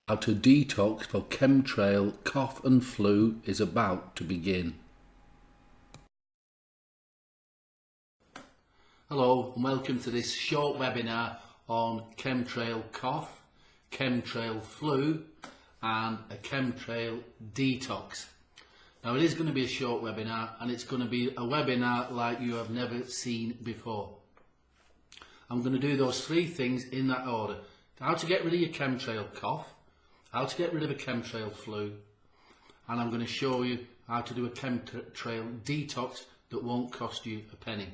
How to detox for chemtrail cough and flu is about to begin. Hello and welcome to this short webinar on chemtrail cough, chemtrail flu and a chemtrail detox. Now it is going to be a short webinar and it's going to be a webinar like you have never seen before. I'm going to do those three things in that order. How to get rid of your chemtrail cough, how to get rid of a chemtrail flu, and I'm going to show you how to do a chemtrail detox that won't cost you a penny.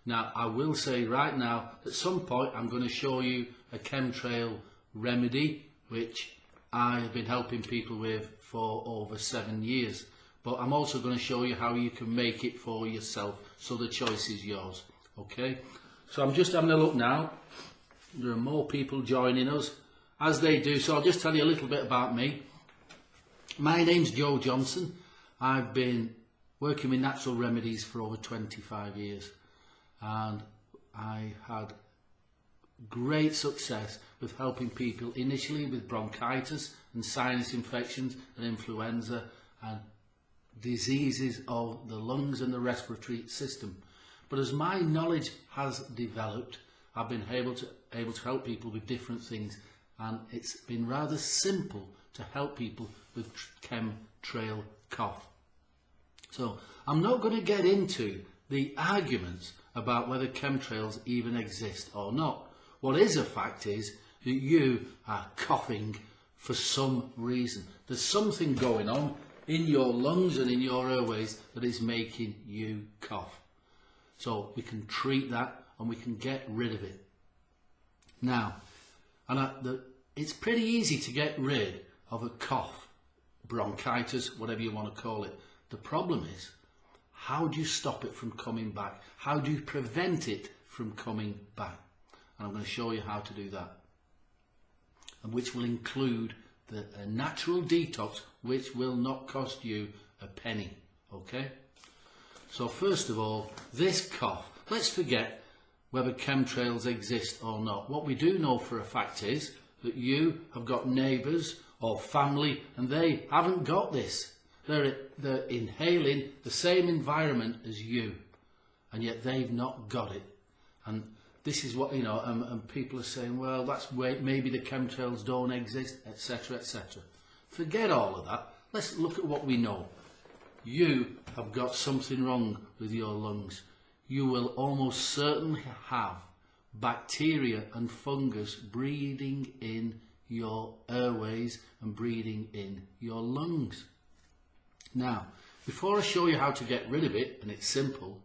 Now I will say right now, at some point I'm going to show you a chemtrail remedy which I have been helping people with for over 7 years, but I'm also going to show you how you can make it for yourself, so the choice is yours. Okay, so I'm just having a look now. There are more people joining us as they do, so I'll just tell you a little bit about me. My name's Joe Johnson. I've been working with natural remedies for over 25 years and I had great success with helping people initially with bronchitis and sinus infections and influenza and diseases of the lungs and the respiratory system. But as my knowledge has developed, I've been able to help people with different things, and it's been rather simple to help people with chemtrail cough. So I'm not going to get into the arguments about whether chemtrails even exist or not. What is a fact is that you are coughing for some reason. There's something going on in your lungs and in your airways that is making you cough. So we can treat that and we can get rid of it. Now, it's pretty easy to get rid of a cough, bronchitis, whatever you want to call it. The problem is, how do you stop it from coming back? How do you prevent it from coming back? And I'm going to show you how to do that, and which will include a natural detox which will not cost you a penny. Okay? So first of all, this cough, let's forget whether chemtrails exist or not. What we do know for a fact is that you have got neighbours or family and they haven't got this. They're inhaling the same environment as you, and yet they've not got it. And this is what, you know, and people are saying, well, that's maybe the chemtrails don't exist, etc., etc. Forget all of that. Let's look at what we know. You have got something wrong with your lungs. You will almost certainly have bacteria and fungus breeding in your airways and breeding in your lungs. Now, before I show you how to get rid of it, and it's simple,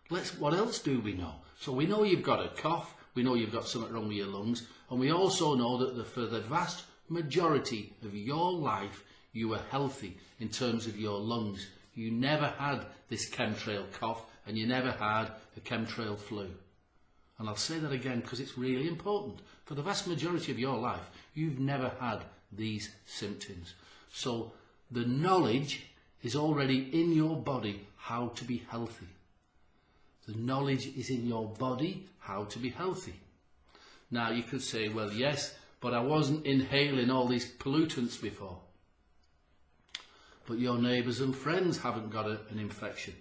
what else do we know? So we know you've got a cough, we know you've got something wrong with your lungs, and we also know that for the vast majority of your life, you were healthy in terms of your lungs. You never had this chemtrail cough and you never had a chemtrail flu. And I'll say that again because it's really important. For the vast majority of your life, you've never had these symptoms. So the knowledge is already in your body how to be healthy. The knowledge is in your body how to be healthy. Now you could say, well, yes, but I wasn't inhaling all these pollutants before. But your neighbours and friends haven't got an infection.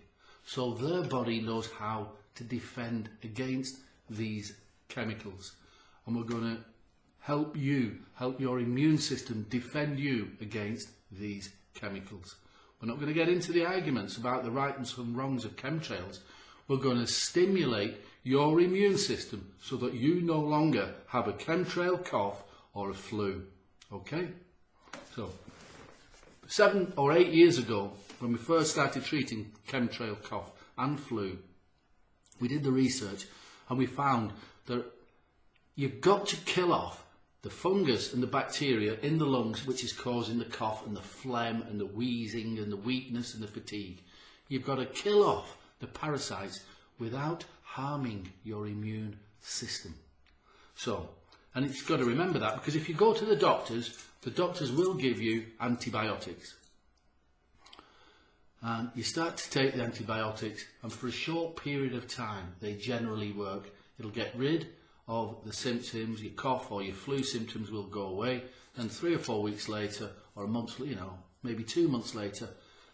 So their body knows how to defend against these chemicals. And we're going to help your immune system defend you against these chemicals. We're not going to get into the arguments about the rights and wrongs of chemtrails. We're going to stimulate your immune system so that you no longer have a chemtrail cough or a flu. Okay? So 7 or 8 years ago, when we first started treating chemtrail cough and flu, we did the research and we found that you've got to kill off the fungus and the bacteria in the lungs which is causing the cough and the phlegm and the wheezing and the weakness and the fatigue. You've got to kill off the parasites without harming your immune system. So, and you've got to remember that, because if you go to the doctors will give you antibiotics. And you start to take the antibiotics and for a short period of time they generally work. It'll get rid of the symptoms, your cough or your flu symptoms will go away. Then 3 or 4 weeks later, or a month, maybe 2 months later,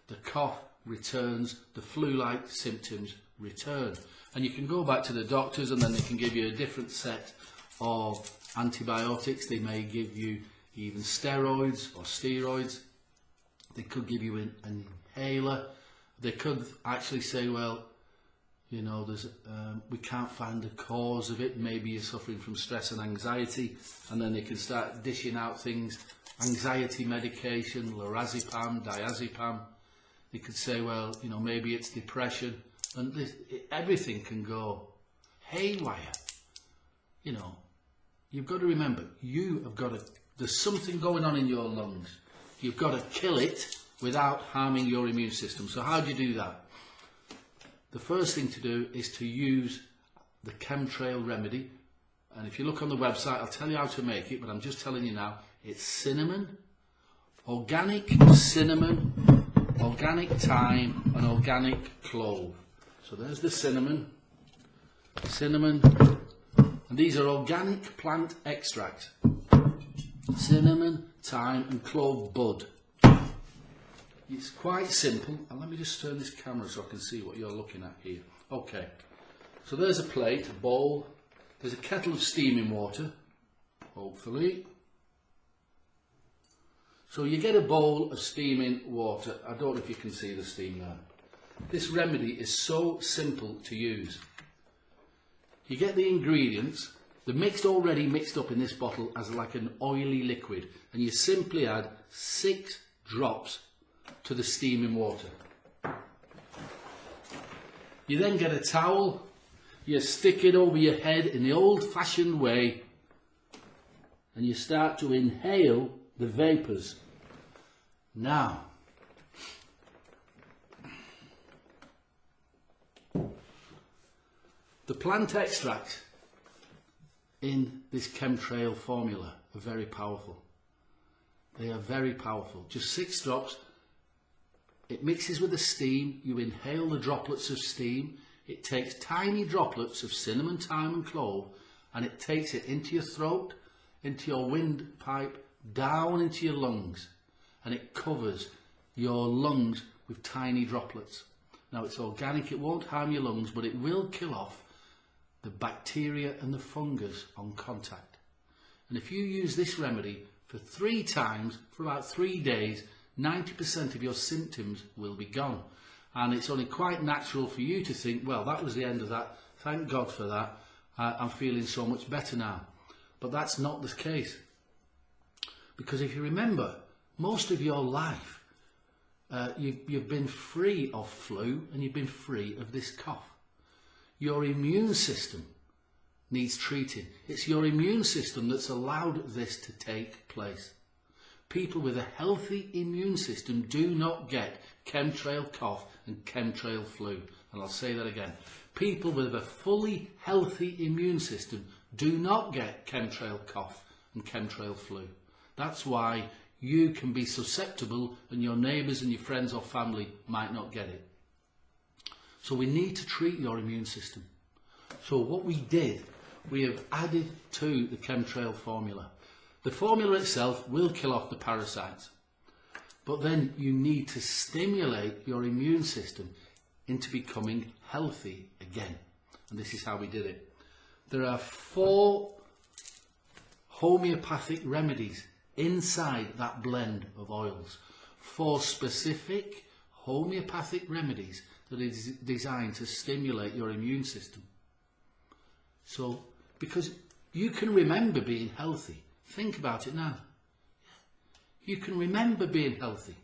the cough returns, the flu-like symptoms return. And you can go back to the doctors and then they can give you a different set of antibiotics. They may give you even steroids or steroids. They could give you an inhaler. They could actually say, well, we can't find the cause of it. Maybe you're suffering from stress and anxiety, and then they can start dishing out things, anxiety medication, lorazepam, diazepam. They could say, well, maybe it's depression, and everything can go haywire. You've got to remember, there's something going on in your lungs. You've got to kill it without harming your immune system. So how do you do that? The first thing to do is to use the chemtrail remedy. And if you look on the website, I'll tell you how to make it, but I'm just telling you now, it's cinnamon, organic cinnamon, organic thyme, and organic clove. So there's the cinnamon, and these are organic plant extract. Cinnamon, thyme, and clove bud. It's quite simple, and let me just turn this camera so I can see what you're looking at here. Okay, so there's a plate, a bowl, there's a kettle of steaming water, hopefully. So you get a bowl of steaming water. I don't know if you can see the steam there. This remedy is so simple to use. You get the ingredients, they're already mixed up in this bottle as like an oily liquid, and you simply add 6 drops to the steaming water. You then get a towel, you stick it over your head in the old-fashioned way, and you start to inhale the vapours. Now, the plant extracts in this chemtrail formula are very powerful. They are very powerful. Just 6 drops. It mixes with the steam. You inhale the droplets of steam. It takes tiny droplets of cinnamon, thyme and clove, and it takes it into your throat, into your windpipe, down into your lungs, and it covers your lungs with tiny droplets. Now it's organic, it won't harm your lungs, but it will kill off the bacteria and the fungus on contact. And if you use this remedy for 3 times for about 3 days, 90% of your symptoms will be gone. And it's only quite natural for you to think, well, that was the end of that. Thank God for that. I'm feeling so much better now. But that's not the case. Because if you remember, most of your life, you've been free of flu and you've been free of this cough. Your immune system needs treating. It's your immune system that's allowed this to take place. People with a healthy immune system do not get chemtrail cough and chemtrail flu. And I'll say that again. People with a fully healthy immune system do not get chemtrail cough and chemtrail flu. That's why you can be susceptible and your neighbours and your friends or family might not get it. So we need to treat your immune system. So what we did, we have added to the chemtrail formula. The formula itself will kill off the parasites, but then you need to stimulate your immune system into becoming healthy again. And this is how we did it. There are 4 homeopathic remedies inside that blend of oils. 4 specific homeopathic remedies that is designed to stimulate your immune system. So, because you can remember being healthy. Think about it now. You can remember being healthy.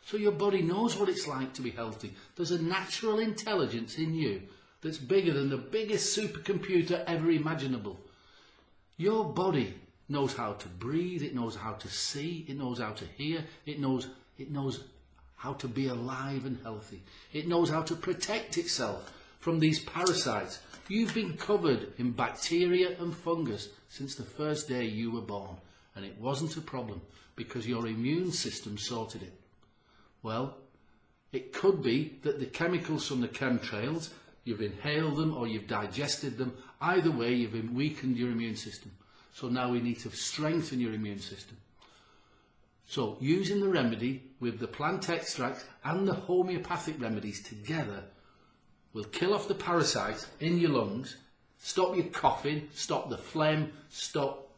So your body knows what it's like to be healthy. There's a natural intelligence in you that's bigger than the biggest supercomputer ever imaginable. Your body knows how to breathe, it knows how to see, it knows how to hear, it knows how to be alive and healthy. It knows how to protect itself from these parasites. You've been covered in bacteria and fungus since the first day you were born, and it wasn't a problem because your immune system sorted it. Well, it could be that the chemicals from the chemtrails, you've inhaled them or you've digested them. Either way, you've weakened your immune system. So now we need to strengthen your immune system. So using the remedy with the plant extracts and the homeopathic remedies together will kill off the parasites in your lungs, stop your coughing, stop the phlegm, stop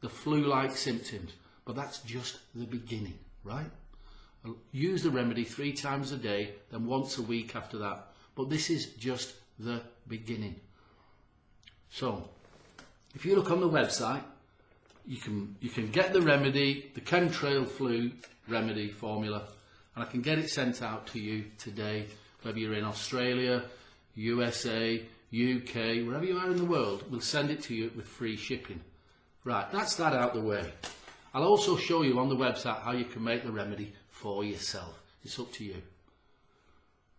the flu-like symptoms. But that's just the beginning, right? I'll use the remedy 3 times a day, then once a week after that. But this is just the beginning. So, if you look on the website, you can get the remedy, the chemtrail flu remedy formula, and I can get it sent out to you today, whether you're in Australia, USA, UK, wherever you are in the world. We'll send it to you with free shipping. Right, that's that out the way. I'll also show you on the website how you can make the remedy for yourself. It's up to you.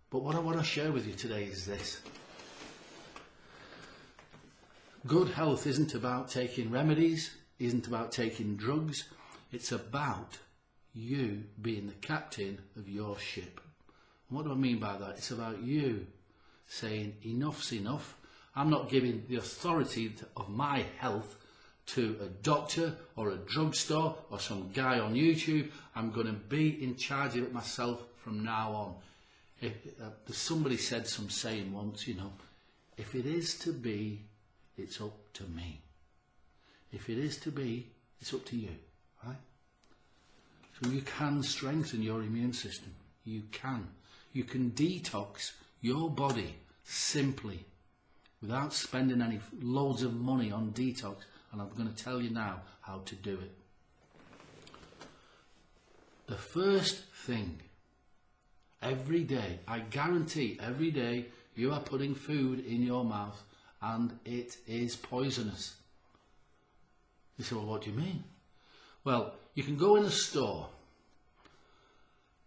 But what I want to share with you today is this. Good health isn't about taking remedies, isn't about taking drugs. It's about you being the captain of your ship. And what do I mean by that? It's about you saying enough's enough. I'm not giving the authority of my health to a doctor or a drugstore or some guy on YouTube. I'm going to be in charge of it myself from now on. Somebody said some saying once, you know, if it is to be, it's up to me. If it is to be, it's up to you, right? So you can strengthen your immune system. You can. You can detox your body simply without spending any loads of money on detox. And I'm going to tell you now how to do it. The first thing, every day, I guarantee every day you are putting food in your mouth and it is poisonous. You say, well, what do you mean? Well, you can go in a store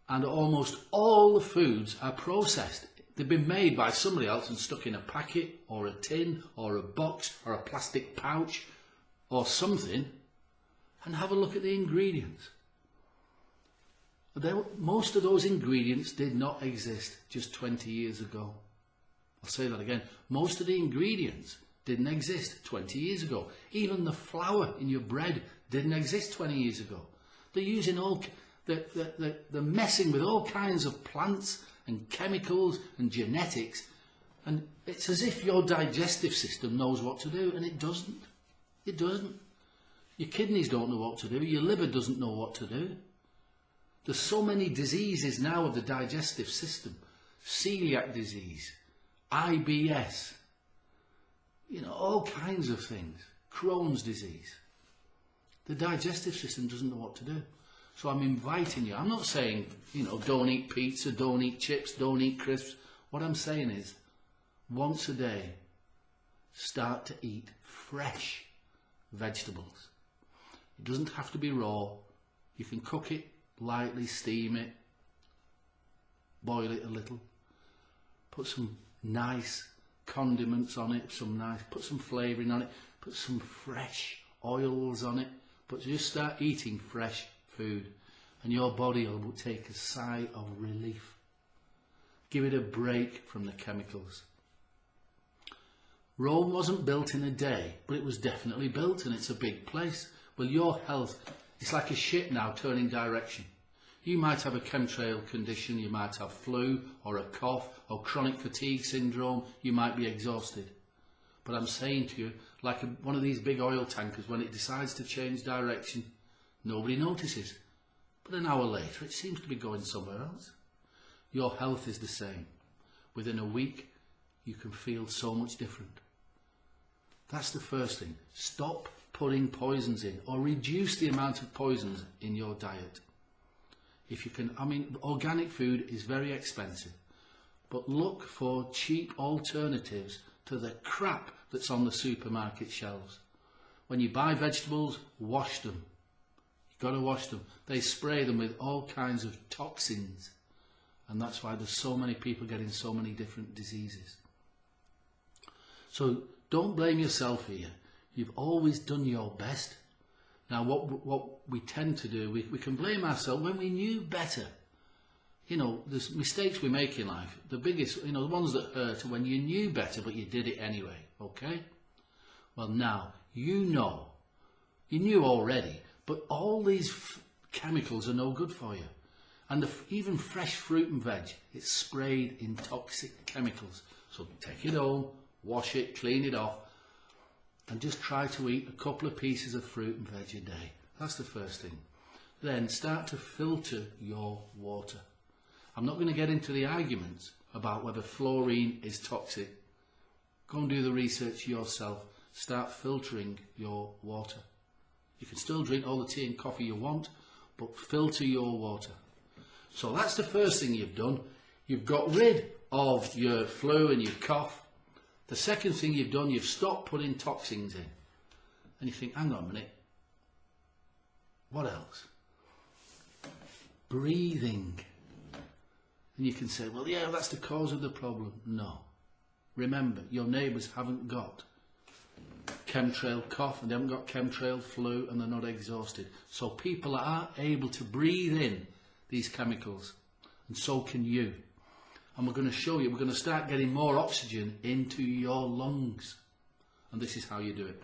and almost all the foods are processed. They've been made by somebody else and stuck in a packet or a tin or a box or a plastic pouch or something, and have a look at the ingredients. Most of those ingredients did not exist just 20 years ago. I'll say that again. Most of the ingredients didn't exist 20 years ago. Even the flour in your bread didn't exist 20 years ago. They're using they're messing with all kinds of plants and chemicals and genetics, and it's as if your digestive system knows what to do, and it doesn't. It doesn't. Your kidneys don't know what to do. Your liver doesn't know what to do. There's so many diseases now of the digestive system. Celiac disease, IBS, you know, all kinds of things. Crohn's disease. The digestive system doesn't know what to do. So I'm inviting you. I'm not saying, you know, don't eat pizza, don't eat chips, don't eat crisps. What I'm saying is, once a day, start to eat fresh vegetables. It doesn't have to be raw. You can cook it lightly, steam it, boil it a little, put some nice condiments on it, put some flavouring on it, put some fresh oils on it, but just start eating fresh food and your body will take a sigh of relief. Give it a break from the chemicals. Rome wasn't built in a day, but it was definitely built, and it's a big place. Well, your health, it's like a ship now turning direction. You might have a chemtrail condition, you might have flu or a cough or chronic fatigue syndrome, you might be exhausted. But I'm saying to you, like one of these big oil tankers, when it decides to change direction, nobody notices. But an hour later, it seems to be going somewhere else. Your health is the same. Within a week, you can feel so much different. That's the first thing. Stop putting poisons in, or reduce the amount of poisons in your diet. If you can, I mean, organic food is very expensive, but look for cheap alternatives to the crap that's on the supermarket shelves. When you buy vegetables, wash them. You've got to wash them. They spray them with all kinds of toxins, and that's why there's so many people getting so many different diseases. So don't blame yourself here. You've always done your best. Now what we tend to do, we can blame ourselves when we knew better. you know, there's mistakes we make in life. The biggest, you know, the ones that hurt are when you knew better but you did it anyway, okay? Well, now, you know, you knew already, but all these chemicals are no good for you. And even fresh fruit and veg, it's sprayed in toxic chemicals. So take it home, wash it, clean it off, and just try to eat a couple of pieces of fruit and veg a day. That's the first thing. Then start to filter your water. I'm not going to get into the arguments about whether fluorine is toxic. Go and do the research yourself. Start filtering your water. You can still drink all the tea and coffee you want, but filter your water. So that's the first thing you've done. You've got rid of your flu and your cough. The second thing you've done, you've stopped putting toxins in. And you think, hang on a minute, what else? Breathing. And you can say, well, yeah, that's the cause of the problem. No. Remember, your neighbours haven't got chemtrail cough and they haven't got chemtrail flu and they're not exhausted. So people are able to breathe in these chemicals, and so can you. And we're going to show you, we're going to start getting more oxygen into your lungs. And this is how you do it.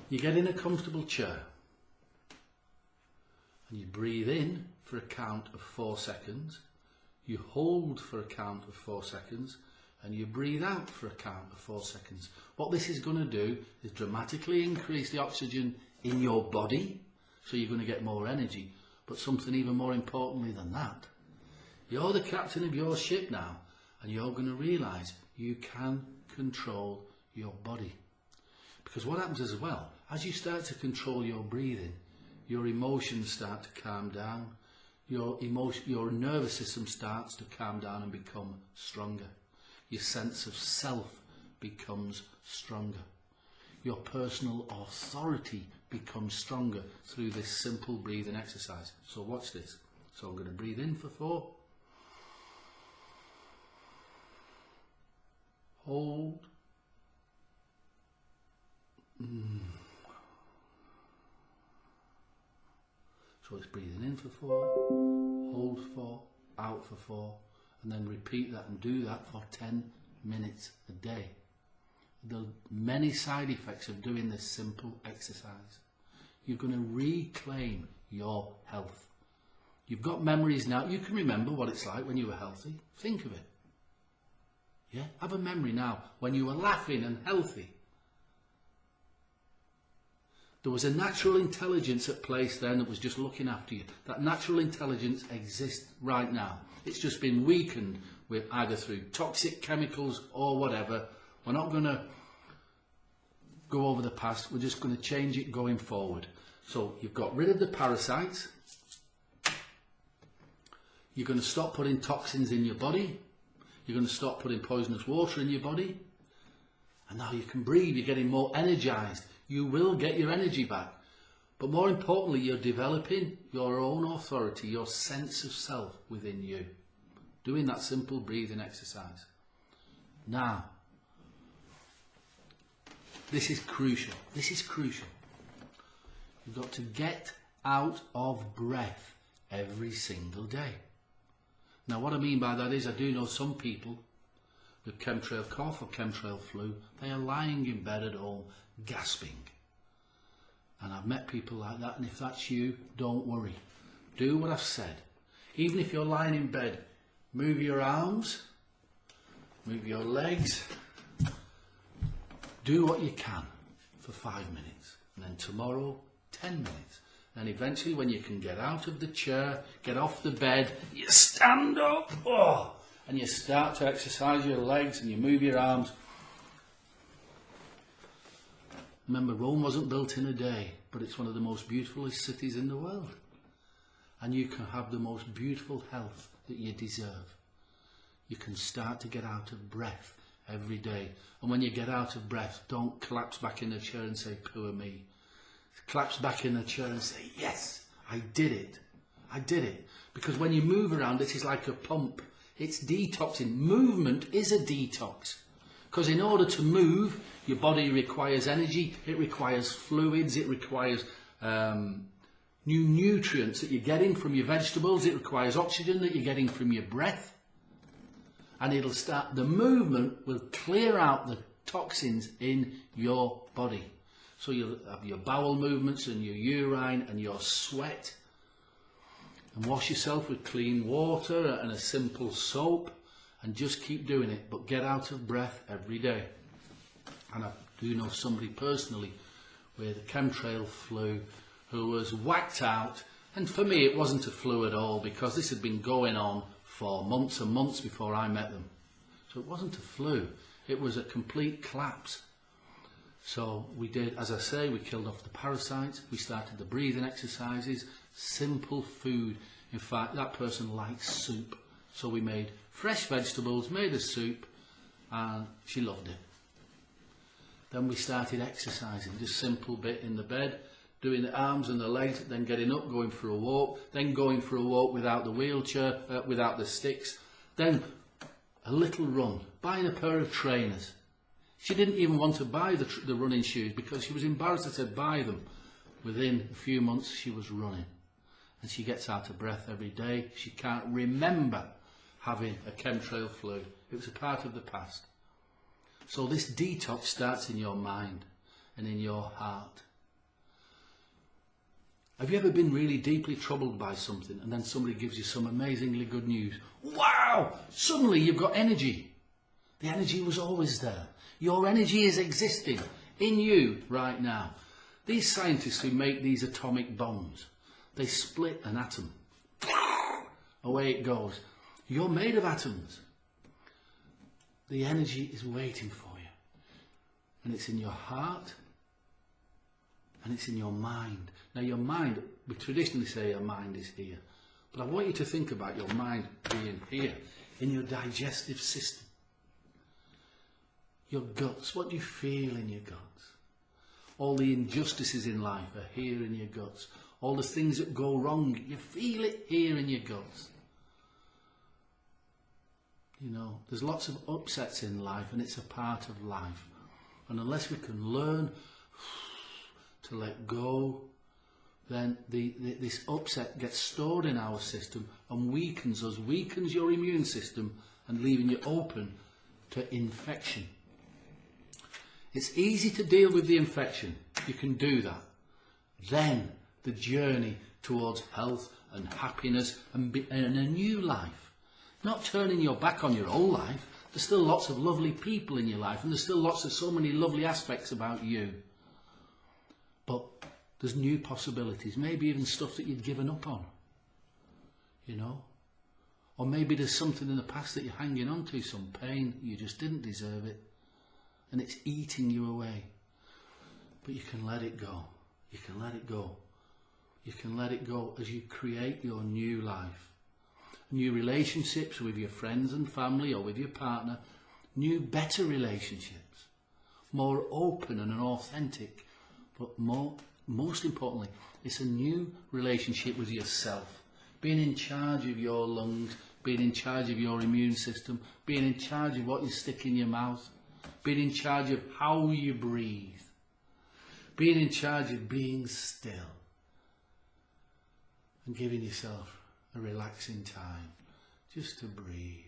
You get in a comfortable chair and you breathe in for a count of 4 seconds, you hold for a count of 4 seconds, and you breathe out for a count of 4 seconds. What this is going to do is dramatically increase the oxygen in your body, so you're going to get more energy. But something even more importantly than that, you're the captain of your ship now, and you're going to realise you can control your body. Because what happens as well, as you start to control your breathing, your emotions start to calm down, your nervous system starts to calm down and become stronger. Your sense of self becomes stronger. Your personal authority becomes stronger through this simple breathing exercise. So watch this. So I'm going to breathe in for 4. Hold. So it's breathing in for 4, hold 4, out for 4, and then repeat that and do that for 10 minutes a day. There are many side effects of doing this simple exercise. You're going to reclaim your health. You've got memories now. You can remember what it's like when you were healthy. Think of it. Yeah? Have a memory now when you were laughing and healthy. There was a natural intelligence at place then that was just looking after you. That natural intelligence exists right now. It's just been weakened with either through toxic chemicals or whatever. We're not going to go over the past. We're just going to change it going forward. So you've got rid of the parasites. You're going to stop putting toxins in your body. You're going to stop putting poisonous water in your body. And now you can breathe. You're getting more energized. You will get your energy back. But more importantly, you're developing your own authority, your sense of self within you. Doing that simple breathing exercise. Now, this is crucial. This is crucial. You've got to get out of breath every single day. Now, what I mean by that is I do know some people with chemtrail cough or chemtrail flu, they are lying in bed at home, gasping. And I've met people like that, and if that's you, don't worry. Do what I've said. Even if you're lying in bed, move your arms, move your legs, do what you can for 5 minutes, and then tomorrow 10 minutes. And eventually when you can get out of the chair, get off the bed, you stand up, and you start to exercise your legs and you move your arms. Remember, Rome wasn't built in a day, but it's one of the most beautiful cities in the world. And you can have the most beautiful health that you deserve. You can start to get out of breath every day. And when you get out of breath, don't collapse back in the chair and say, poor me. Collapse back in the chair and say, yes, I did it. I did it. Because when you move around, it is like a pump. It's detoxing. Movement is a detox. Because in order to move, your body requires energy, it requires fluids, it requires new nutrients that you're getting from your vegetables. It requires oxygen that you're getting from your breath. And it'll start, the movement will clear out the toxins in your body. So you'll have your bowel movements and your urine and your sweat. And wash yourself with clean water and a simple soap. And just keep doing it, but get out of breath every day. And I do know somebody personally with a chemtrail flu who was whacked out. And for me, it wasn't a flu at all, because this had been going on for months and months before I met them. So it wasn't a flu, it was a complete collapse. So we did, as I say, we killed off the parasites, we started the breathing exercises, simple food. In fact, that person likes soup. So we made fresh vegetables, made a soup, and she loved it. Then we started exercising, just simple bit in the bed, doing the arms and the legs, then getting up, going for a walk, then going for a walk without the wheelchair, without the sticks, then a little run, buying a pair of trainers. She didn't even want to buy the running shoes because she was embarrassed. I said, buy them. Within a few months, she was running. And she gets out of breath every day. She can't remember having a chemtrail flu. It was a part of the past. So this detox starts in your mind and in your heart. Have you ever been really deeply troubled by something and then somebody gives you some amazingly good news? Wow! Suddenly you've got energy. The energy was always there. Your energy is existing in you right now. These scientists who make these atomic bombs, they split an atom. Away it goes. You're made of atoms. The energy is waiting for you. And it's in your heart and it's in your mind. Now your mind, we traditionally say your mind is here. But I want you to think about your mind being here, in your digestive system. Your guts, what do you feel in your guts? All the injustices in life are here in your guts. All the things that go wrong, you feel it here in your guts. You know, there's lots of upsets in life and it's a part of life. And unless we can learn to let go, then this upset gets stored in our system and weakens us, weakens your immune system and leaving you open to infection. It's easy to deal with the infection. You can do that. Then the journey towards health and happiness and a new life. Not turning your back on your old life. There's still lots of lovely people in your life and there's still lots of so many lovely aspects about you. But there's new possibilities, maybe even stuff that you'd given up on, you know. Or maybe there's something in the past that you're hanging on to, some pain, you just didn't deserve it. And it's eating you away. But you can let it go. You can let it go. You can let it go as you create your new life. New relationships with your friends and family or with your partner. New, better relationships. More open and authentic. But most importantly, it's a new relationship with yourself. Being in charge of your lungs. Being in charge of your immune system. Being in charge of what you stick in your mouth. Being in charge of how you breathe. Being in charge of being still. And giving yourself a relaxing time just to breathe.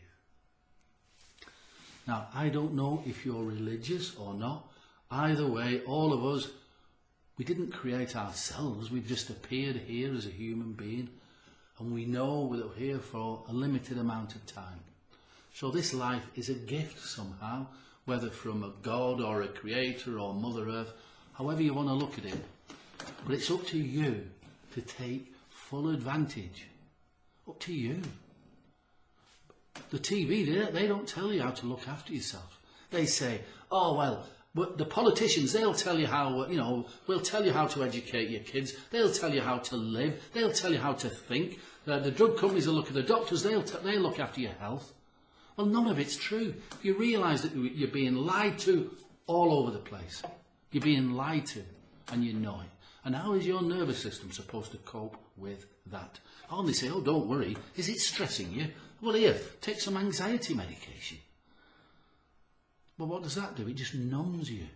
Now, I don't know if you're religious or not. Either way, all of us, we didn't create ourselves. We've just appeared here as a human being. And we know we're here for a limited amount of time. So this life is a gift somehow, whether from a God or a creator or Mother Earth, however you want to look at it. But it's up to you to take full advantage. Up to you. The TV, they don't tell you how to look after yourself. They say, oh, well, the politicians, they'll tell you how, we'll tell you how to educate your kids. They'll tell you how to live. They'll tell you how to think. The drug companies will look at the doctors. They'll look after your health. Well, none of it's true. You realise that you're being lied to all over the place. You're being lied to, and you know it. And how is your nervous system supposed to cope with that? Oh, and they say, oh, don't worry. Is it stressing you? Well, here, take some anxiety medication. But what does that do? It just numbs you.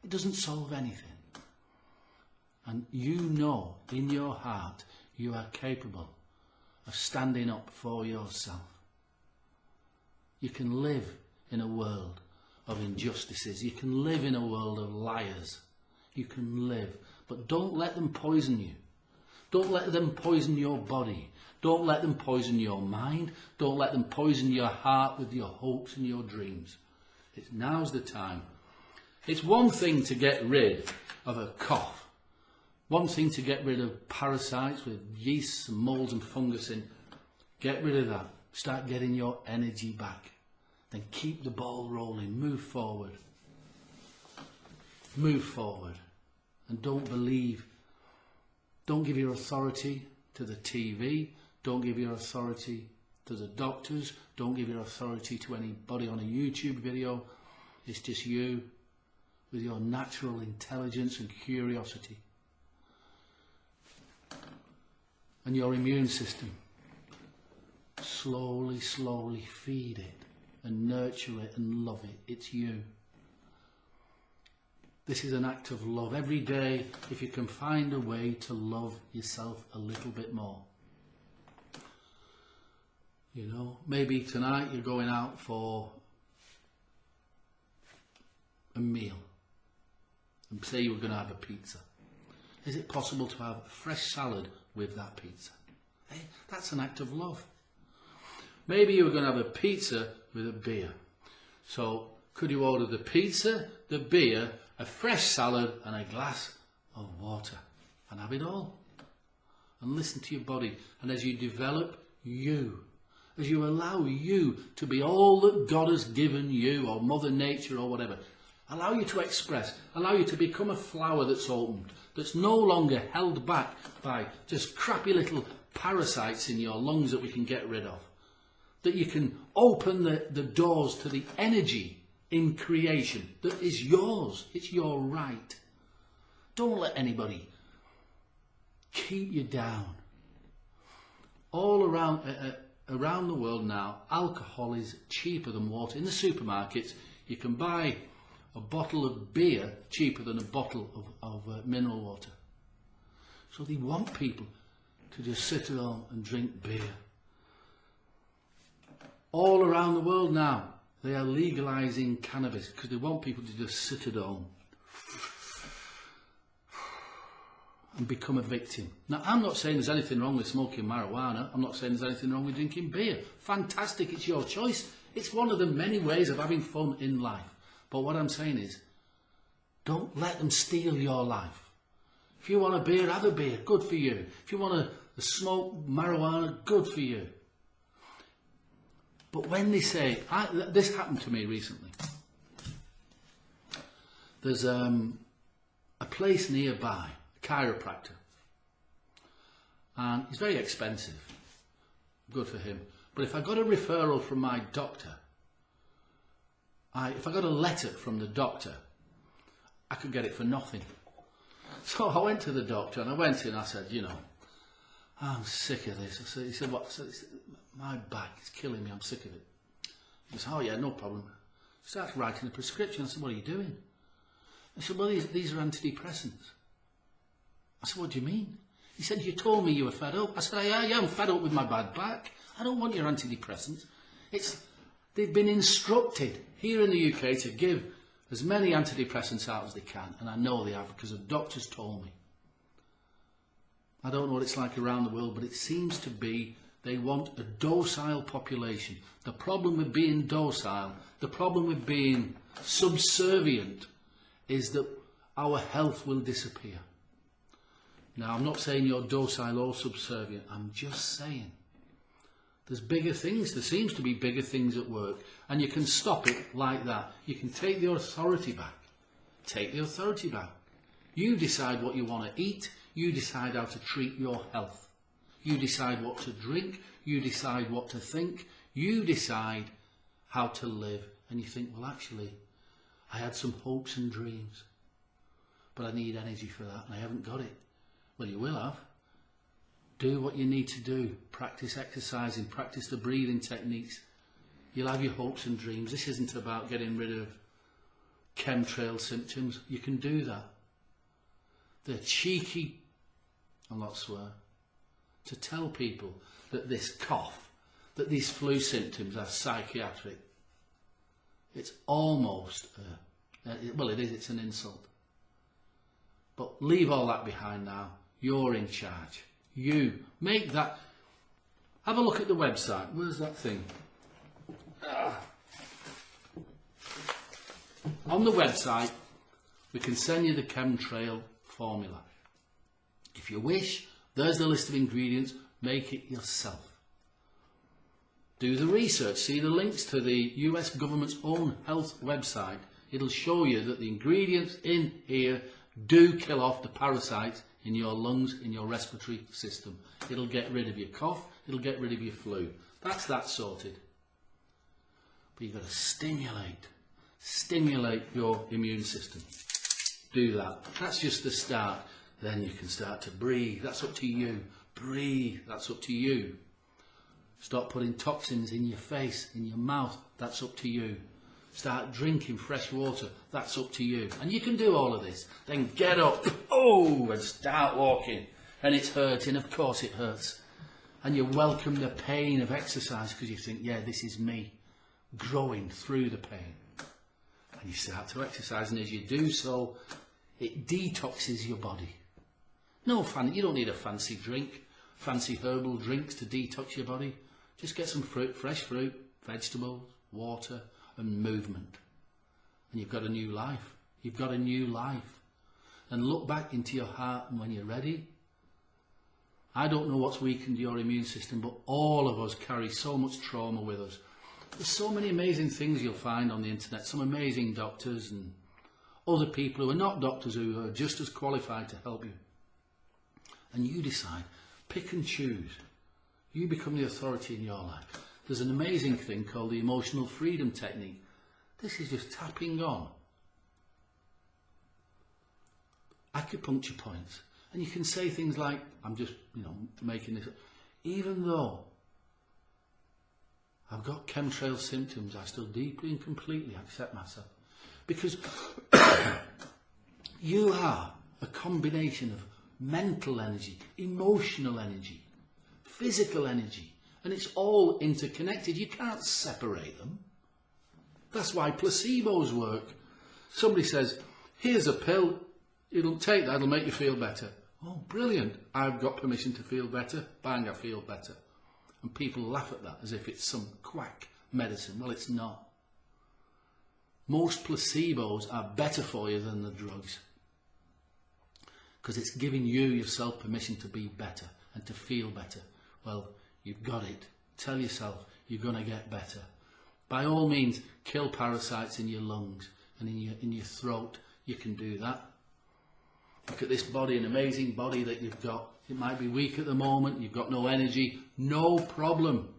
It doesn't solve anything. And you know in your heart you are capable of standing up for yourself. You can live in a world of injustices. You can live in a world of liars. You can live, but don't let them poison you. Don't let them poison your body. Don't let them poison your mind. Don't let them poison your heart with your hopes and your dreams. Now's the time. It's one thing to get rid of a cough. One thing to get rid of parasites with yeasts and molds and fungus in. Get rid of that. Start getting your energy back. Then keep the ball rolling. Move forward. Move forward. And don't believe. Don't give your authority to the TV. Don't give your authority to the doctors. Don't give your authority to anybody on a YouTube video. It's just you with your natural intelligence and curiosity. And your immune system. Slowly, slowly feed it and nurture it and love it. It's you. This is an act of love. Every day, if you can find a way to love yourself a little bit more. You know, maybe tonight you're going out for a meal. And say you were going to have a pizza. Is it possible to have a fresh salad with that pizza? Hey, that's an act of love. Maybe you were going to have a pizza with a beer. So could you order the pizza, the beer, a fresh salad and a glass of water and have it all? And listen to your body. And as you develop you, as you allow you to be all that God has given you, or Mother Nature or whatever, allow you to express, allow you to become a flower that's opened, that's no longer held back by just crappy little parasites in your lungs that we can get rid of. That you can open the doors to the energy in creation that is yours. It's your right. Don't let anybody keep you down. All around the world now, alcohol is cheaper than water. In the supermarkets, you can buy a bottle of beer cheaper than a bottle of mineral water. So they want people to just sit at home and drink beer. All around the world now, they are legalising cannabis because they want people to just sit at home and become a victim. Now, I'm not saying there's anything wrong with smoking marijuana. I'm not saying there's anything wrong with drinking beer. Fantastic, it's your choice. It's one of the many ways of having fun in life. But what I'm saying is, don't let them steal your life. If you want a beer, have a beer. Good for you. If you want to smoke marijuana, good for you. But when they say, this happened to me recently. There's a place nearby, a chiropractor. And it's very expensive. Good for him. But if I got a referral from my doctor, if I got a letter from the doctor, I could get it for nothing. So I went to the doctor and I went in and I said, you know, I'm sick of this. He said, what? I said, my back is killing me, I'm sick of it. He said, oh yeah, no problem. He starts writing a prescription. I said, what are you doing? He said, well, these are antidepressants. I said, what do you mean? He said, you told me you were fed up. I said, yeah, I'm fed up with my bad back. I don't want your antidepressants. They've been instructed here in the UK to give as many antidepressants out as they can. And I know they have because the doctors told me. I don't know what it's like around the world, but it seems to be they want a docile population. The problem with being docile, the problem with being subservient, is that our health will disappear. Now, I'm not saying you're docile or subservient. I'm just saying there's bigger things. There seems to be bigger things at work. And you can stop it like that. You can take the authority back. Take the authority back. You decide what you want to eat. You decide how to treat your health. You decide what to drink. You decide what to think. You decide how to live. And you think, well, actually, I had some hopes and dreams, but I need energy for that, and I haven't got it. Well, you will have. Do what you need to do. Practice exercising. Practice the breathing techniques. You'll have your hopes and dreams. This isn't about getting rid of chemtrail symptoms. You can do that. they're cheeky, I'll not swear, to tell people that this cough, that these flu symptoms are psychiatric. It's almost, well it is, it's an insult. But leave all that behind now. You're in charge. You make that. Have a look at the website. Where's that thing? On the website, we can send you the chemtrail formula. If you wish, there's the list of ingredients. Make it yourself. Do the research. See the links to the US government's own health website. It'll show you that the ingredients in here do kill off the parasites in your lungs, in your respiratory system. It'll get rid of your cough. It'll get rid of your flu. That's that sorted. But you've got to stimulate your immune system. Do that. That's just the start. Then you can start to breathe. That's up to you. Breathe. That's up to you. Stop putting toxins in your face, in your mouth. That's up to you. Start drinking fresh water. That's up to you. And you can do all of this. Then get up, and start walking. And it's hurting. Of course it hurts. And you welcome the pain of exercise because you think, yeah, this is me growing through the pain. And you start to exercise. And as you do so, it detoxes your body. You don't need a fancy drink, fancy herbal drinks to detox your body. Just get some fruit, fresh fruit, vegetables, water, and movement. And you've got a new life. You've got a new life. And look back into your heart, and when you're ready, I don't know what's weakened your immune system, but all of us carry so much trauma with us. There's so many amazing things you'll find on the internet, some amazing doctors and other people who are not doctors who are just as qualified to help you. And you decide, pick and choose. You become the authority in your life. There's an amazing thing called the emotional freedom technique. This is just tapping on acupuncture points. And you can say things like, I'm just, making this up. Even though I've got chemtrail symptoms, I still deeply and completely accept myself. Because you are a combination of mental energy, emotional energy, physical energy, and it's all interconnected. You can't separate them. That's why placebos work. Somebody says, here's a pill, it'll take that, it'll make you feel better. Oh, brilliant, I've got permission to feel better, bang, I feel better. And people laugh at that as if it's some quack medicine. Well, it's not. Most placebos are better for you than the drugs, because it's giving you yourself permission to be better and to feel better. Well, you've got it. Tell yourself you're going to get better. By all means, kill parasites in your lungs and in your throat. You can do that. Look at this body, an amazing body that you've got. It might be weak at the moment. You've got no energy. No problem.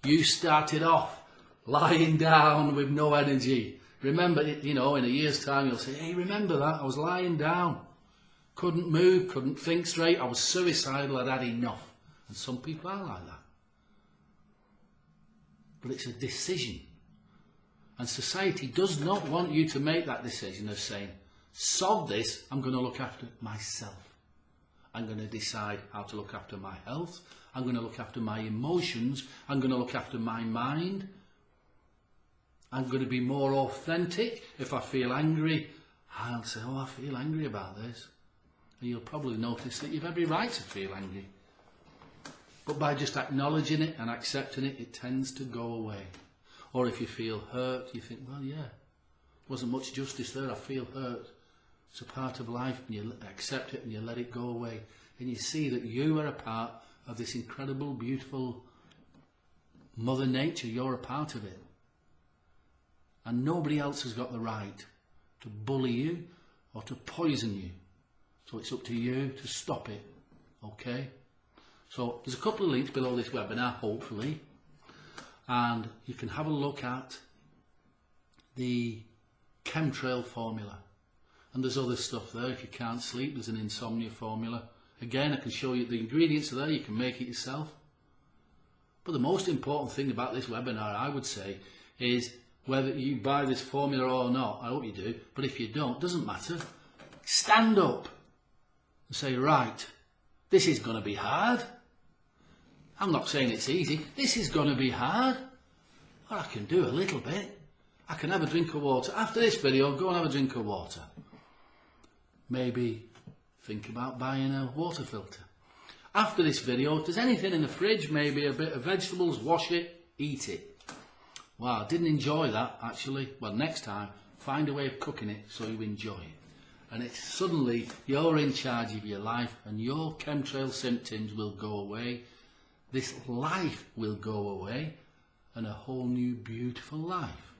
You started off lying down with no energy. Remember, in a year's time, you'll say, hey, remember that? I was lying down. Couldn't move, couldn't think straight. I was suicidal. I'd had enough. And some people are like that. But it's a decision. And society does not want you to make that decision of saying, sod this, I'm going to look after myself. I'm going to decide how to look after my health. I'm going to look after my emotions. I'm going to look after my mind. I'm going to be more authentic. If I feel angry, I'll say, I feel angry about this. And you'll probably notice that you've every right to feel angry. But by just acknowledging it and accepting it, it tends to go away. Or if you feel hurt, you think, well, yeah, wasn't much justice there, I feel hurt. It's a part of life, and you accept it and you let it go away. And you see that you are a part of this incredible, beautiful Mother Nature. You're a part of it. And nobody else has got the right to bully you or to poison you. So it's up to you to stop it. Okay? So there's a couple of links below this webinar, hopefully. And you can have a look at the chemtrail formula. And there's other stuff there. If you can't sleep, there's an insomnia formula. Again, I can show you the ingredients are there. You can make it yourself. But the most important thing about this webinar, I would say, is whether you buy this formula or not. I hope you do. But if you don't, doesn't matter. Stand up. and say, right, this is going to be hard. I'm not saying it's easy. This is going to be hard. But I can do a little bit. I can have a drink of water. After this video, go and have a drink of water. Maybe think about buying a water filter. After this video, if there's anything in the fridge, maybe a bit of vegetables, wash it, eat it. Wow, I didn't enjoy that actually. Well, next time, find a way of cooking it so you enjoy it. And it's suddenly you're in charge of your life and your chemtrail symptoms will go away. This life will go away and a whole new beautiful life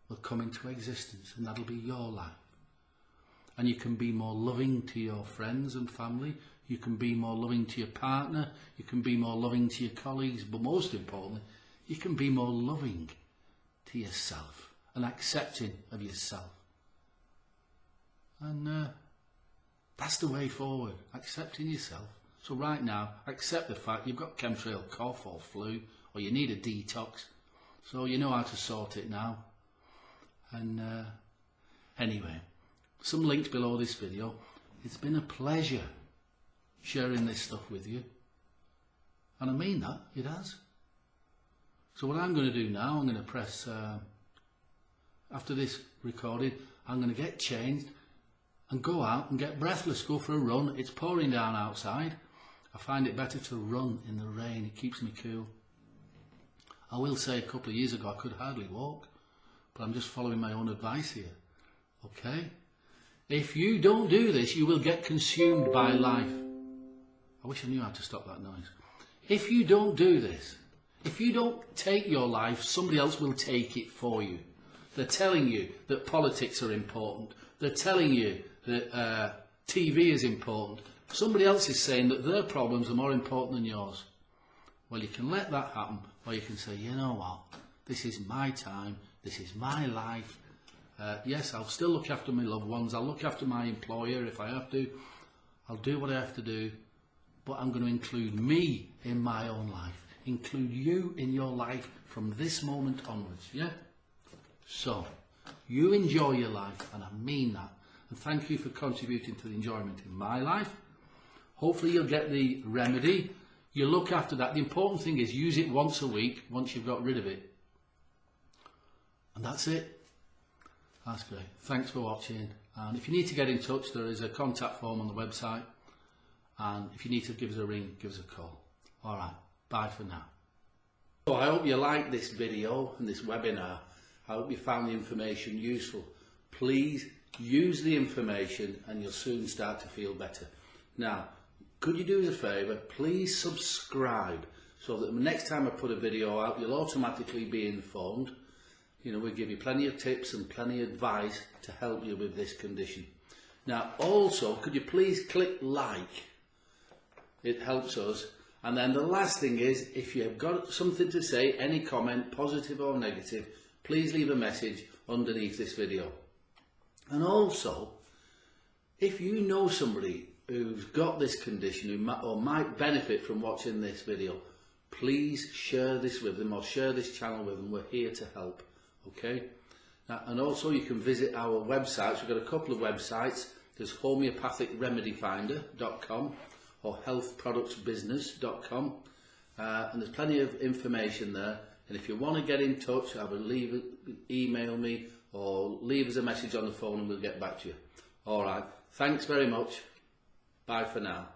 will come into existence, and that'll be your life. And you can be more loving to your friends and family. You can be more loving to your partner. You can be more loving to your colleagues. But most importantly, you can be more loving to yourself and accepting of yourself. And that's the way forward, accepting yourself. So right now, accept the fact you've got chemtrail cough or flu, or you need a detox. So you know how to sort it now. And anyway, some links below this video. It's been a pleasure sharing this stuff with you. And I mean that, it has. So what I'm going to do now, I'm going to press, after this recording, I'm going to get changed and go out and get breathless, go for a run. It's pouring down outside. I find it better to run in the rain, it keeps me cool. I will say a couple of years ago I could hardly walk, but I'm just following my own advice here, okay? If you don't do this, you will get consumed by life. I wish I knew how to stop that noise. If you don't do this, if you don't take your life, somebody else will take it for you. They're telling you that politics are important. They're telling you that TV is important. Somebody else is saying that their problems are more important than yours. Well, you can let that happen, or you can say, you know what, this is my time, this is my life. Yes, I'll still look after my loved ones, I'll look after my employer if I have to, I'll do what I have to do, but I'm going to include me in my own life, include you in your life from this moment onwards, yeah? So, you enjoy your life, and I mean that, and thank you for contributing to the enjoyment in my life. Hopefully you'll get the remedy. You look after that. The important thing is use it once a week, once you've got rid of it. And that's it. That's great. Thanks for watching. And if you need to get in touch, there is a contact form on the website. And if you need to give us a ring, give us a call. All right. Bye for now. So I hope you liked this video and this webinar. I hope you found the information useful. Please use the information and you'll soon start to feel better. Now, could you do us a favour? Please subscribe so that the next time I put a video out, you'll automatically be informed. You know, we'll give you plenty of tips and plenty of advice to help you with this condition. Now, also, could you please click like? It helps us. And then the last thing is, if you've got something to say, any comment, positive or negative, please leave a message underneath this video. And also, if you know somebody who's got this condition or might benefit from watching this video, please share this with them or share this channel with them. We're here to help, okay? Now, and also you can visit our websites. We've got a couple of websites. There's homeopathicremedyfinder.com or healthproductsbusiness.com, and there's plenty of information there. And if you want to get in touch, email me or leave us a message on the phone and we'll get back to you. All right. Thanks very much. Bye for now.